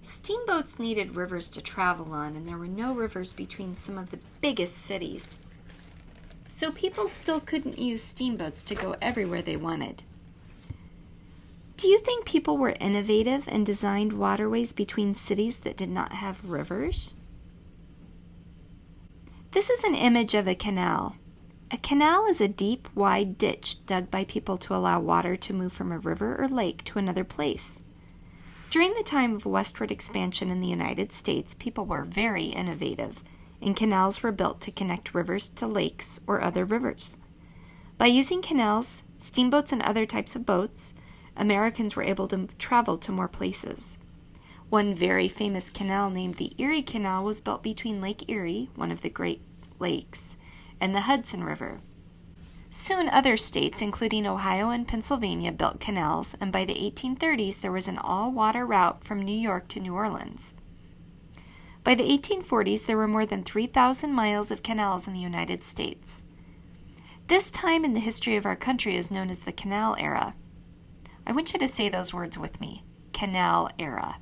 Steamboats needed rivers to travel on, and there were no rivers between some of the biggest cities. So people still couldn't use steamboats to go everywhere they wanted. Do you think people were innovative and designed waterways between cities that did not have rivers? This is an image of a canal. A canal is a deep, wide ditch dug by people to allow water to move from a river or lake to another place. During the time of westward expansion in the United States, people were very innovative, and canals were built to connect rivers to lakes or other rivers. By using canals, steamboats, and other types of boats, Americans were able to travel to more places. One very famous canal named the Erie Canal was built between Lake Erie, one of the Great Lakes, and the Hudson River. Soon other states, including Ohio and Pennsylvania, built canals, and by the 1830s there was an all-water route from New York to New Orleans. By the 1840s there were more than 3,000 miles of canals in the United States. This time in the history of our country is known as the Canal Era. I want you to say those words with me. Canal Era.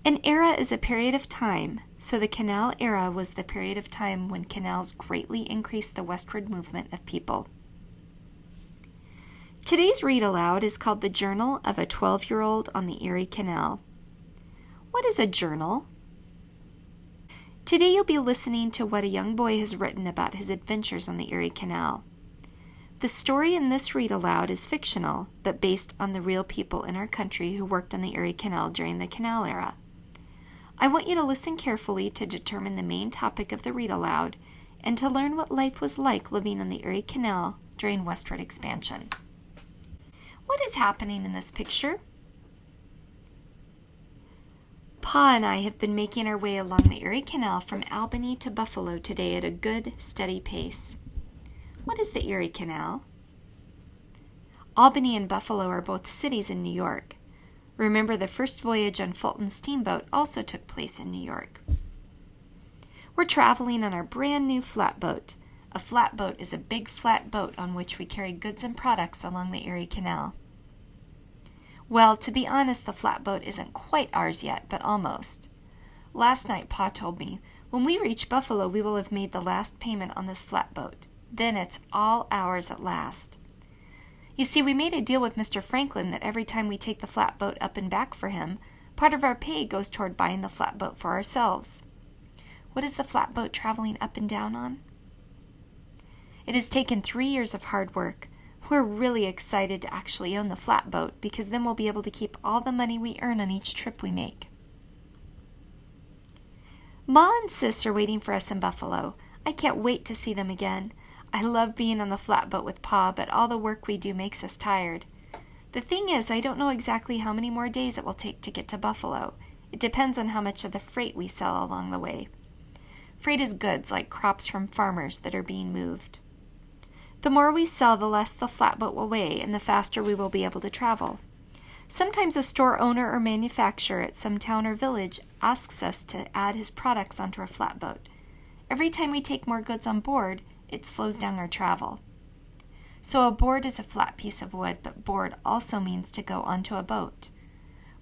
An era is a period of time, so the Canal Era was the period of time when canals greatly increased the westward movement of people. Today's read aloud is called The Journal of a 12-Year-Old on the Erie Canal. What is a journal? Today you'll be listening to what a young boy has written about his adventures on the Erie Canal. The story in this read aloud is fictional, but based on the real people in our country who worked on the Erie Canal during the Canal Era. I want you to listen carefully to determine the main topic of the read aloud and to learn what life was like living on the Erie Canal during westward expansion. What is happening in this picture? Pa and I have been making our way along the Erie Canal from Albany to Buffalo today at a good, steady pace. What is the Erie Canal? Albany and Buffalo are both cities in New York. Remember, the first voyage on Fulton's steamboat also took place in New York. We're traveling on our brand new flatboat. A flatboat is a big flat boat on which we carry goods and products along the Erie Canal. Well, to be honest, the flatboat isn't quite ours yet, but almost. Last night, Pa told me, when we reach Buffalo, we will have made the last payment on this flatboat. Then it's all ours at last. You see, we made a deal with Mr. Franklin that every time we take the flatboat up and back for him, part of our pay goes toward buying the flatboat for ourselves. What is the flatboat traveling up and down on? It has taken 3 years of hard work. We're really excited to actually own the flatboat because then we'll be able to keep all the money we earn on each trip we make. Ma and Sis are waiting for us in Buffalo. I can't wait to see them again. I love being on the flatboat with Pa, but all the work we do makes us tired. The thing is, I don't know exactly how many more days it will take to get to Buffalo. It depends on how much of the freight we sell along the way. Freight is goods like crops from farmers that are being moved. The more we sell, the less the flatboat will weigh, and the faster we will be able to travel. Sometimes a store owner or manufacturer at some town or village asks us to add his products onto our flatboat. Every time we take more goods on board, it slows down our travel. So a board is a flat piece of wood, but board also means to go onto a boat.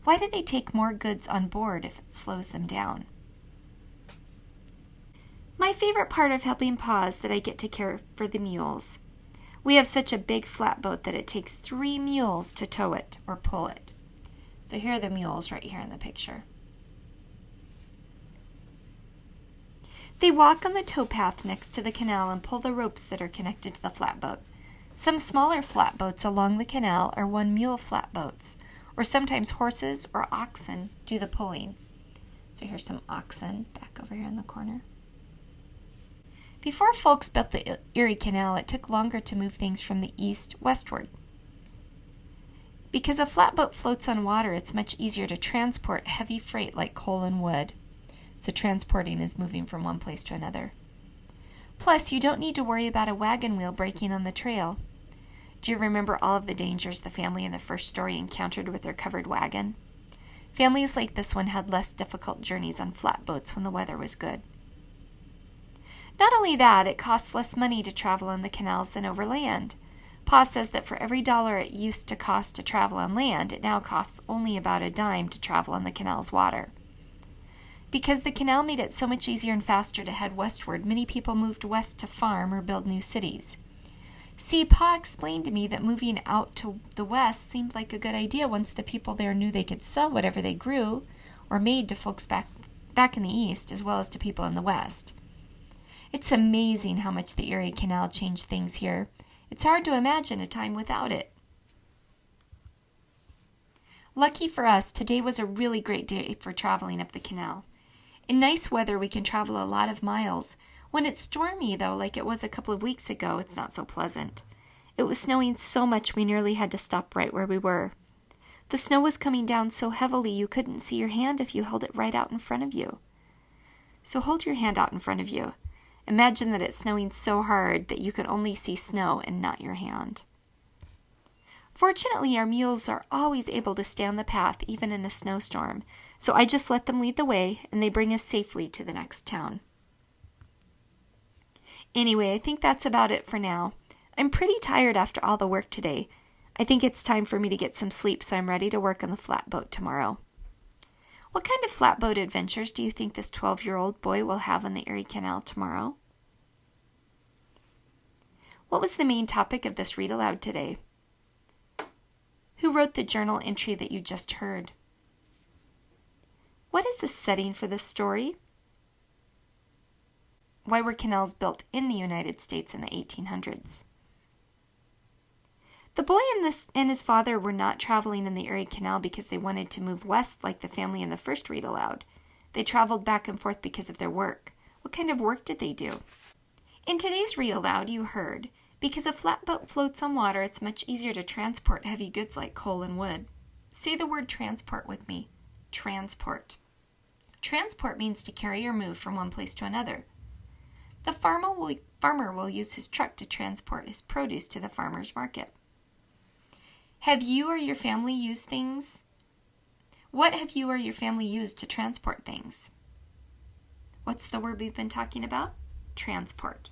Why do they take more goods on board if it slows them down? My favorite part of helping Pa is that I get to care for the mules. We have such a big flatboat that it takes 3 mules to tow it or pull it. So here are the mules right here in the picture. They walk on the towpath next to the canal and pull the ropes that are connected to the flatboat. Some smaller flatboats along the canal are 1-mule flatboats, or sometimes horses or oxen do the pulling. So here's some oxen back over here in the corner. Before folks built the Erie Canal, it took longer to move things from the east westward. Because a flatboat floats on water, it's much easier to transport heavy freight like coal and wood. So transporting is moving from one place to another. Plus, you don't need to worry about a wagon wheel breaking on the trail. Do you remember all of the dangers the family in the first story encountered with their covered wagon? Families like this one had less difficult journeys on flatboats when the weather was good. Not only that, it costs less money to travel on the canals than over land. Pa says that for every dollar it used to cost to travel on land, it now costs only about a dime to travel on the canal's water. Because the canal made it so much easier and faster to head westward, many people moved west to farm or build new cities. See, Pa explained to me that moving out to the west seemed like a good idea once the people there knew they could sell whatever they grew or made to folks back in the east as well as to people in the west. It's amazing how much the Erie Canal changed things here. It's hard to imagine a time without it. Lucky for us, today was a really great day for traveling up the canal. In nice weather, we can travel a lot of miles. When it's stormy, though, like it was a couple of weeks ago, it's not so pleasant. It was snowing so much we nearly had to stop right where we were. The snow was coming down so heavily you couldn't see your hand if you held it right out in front of you. So hold your hand out in front of you. Imagine that it's snowing so hard that you could only see snow and not your hand. Fortunately, our mules are always able to stay on the path even in a snowstorm, so I just let them lead the way and they bring us safely to the next town. Anyway, I think that's about it for now. I'm pretty tired after all the work today. I think it's time for me to get some sleep so I'm ready to work on the flatboat tomorrow. What kind of flatboat adventures do you think this 12-year-old boy will have on the Erie Canal tomorrow? What was the main topic of this read aloud today? Who wrote the journal entry that you just heard? What is the setting for this story? Why were canals built in the United States in the 1800s? The boy and his father were not traveling in the Erie Canal because they wanted to move west like the family in the first read aloud. They traveled back and forth because of their work. What kind of work did they do? In today's read aloud, you heard, because a flatboat floats on water, it's much easier to transport heavy goods like coal and wood. Say the word transport with me. Transport. Transport means to carry or move from one place to another. The farmer will use his truck to transport his produce to the farmer's market. Have you or your family used things? What have you or your family used to transport things? What's the word we've been talking about? Transport.